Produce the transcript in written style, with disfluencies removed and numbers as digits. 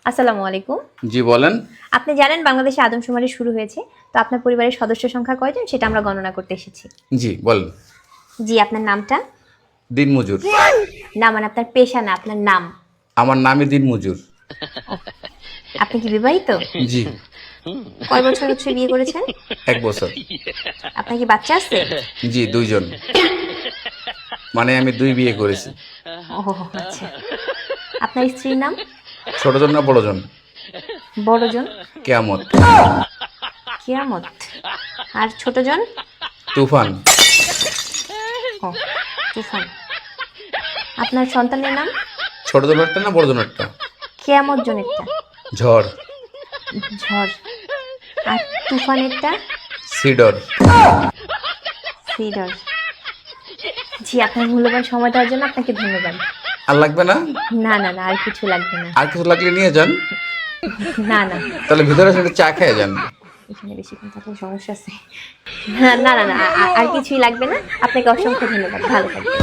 আসসালামু আলাইকুম। জি বলেন। আপনি জানেন বাংলাদেশে আদমশুমারি শুরু হয়েছে। তো আপনার পরিবারের সদস্য সংখ্যা কয়জন সেটা আমরা গণনা করতে এসেছি। জি বলেন। জি, আপনার নামটা? দিনমজুর। না মানে আপনার পেশা না, আপনার নাম। আমার নামই দিনমজুর। আপনি কি বিবাহিত? জি। কয় বছর হচ্ছে বিয়ে করেছেন? 1 বছর। আপনার কি বাচ্চা আছে? জি 2 জন। মানে আমি 2 বিয়ে করেছি। ও আচ্ছা। আপনার স্ত্রীর নাম? ছোটজন না বড়জন? বড়জন? কেয়ামত। কিয়ামত। আর ছোটজন? তুফান। ও তুফান। আপনার সন্তানের নাম? ছোটজন একটা না বড়জন একটা? কিয়ামত জনেরটা? ঝড়। ঝড়। আর তুফানেরটা? সিডর। সিডর। জি, আপনার মূল্যবান সময় দেওয়ার জন্য আপনাকে ধন্যবাদ। আর লাগবে না? না না না, আর কিছু লাগবে না। আর কিছু লাগলে নিয়ে যান। না না, তাহলে ভিতরে সেটা চা খেয়ে যান। এখানে বেশিক্ষণ থাকলে সমস্যা আছে। না না না, আর কিছুই লাগবে না। আপনাকে অসংখ্য ধন্যবাদ, ভালো থাকবেন।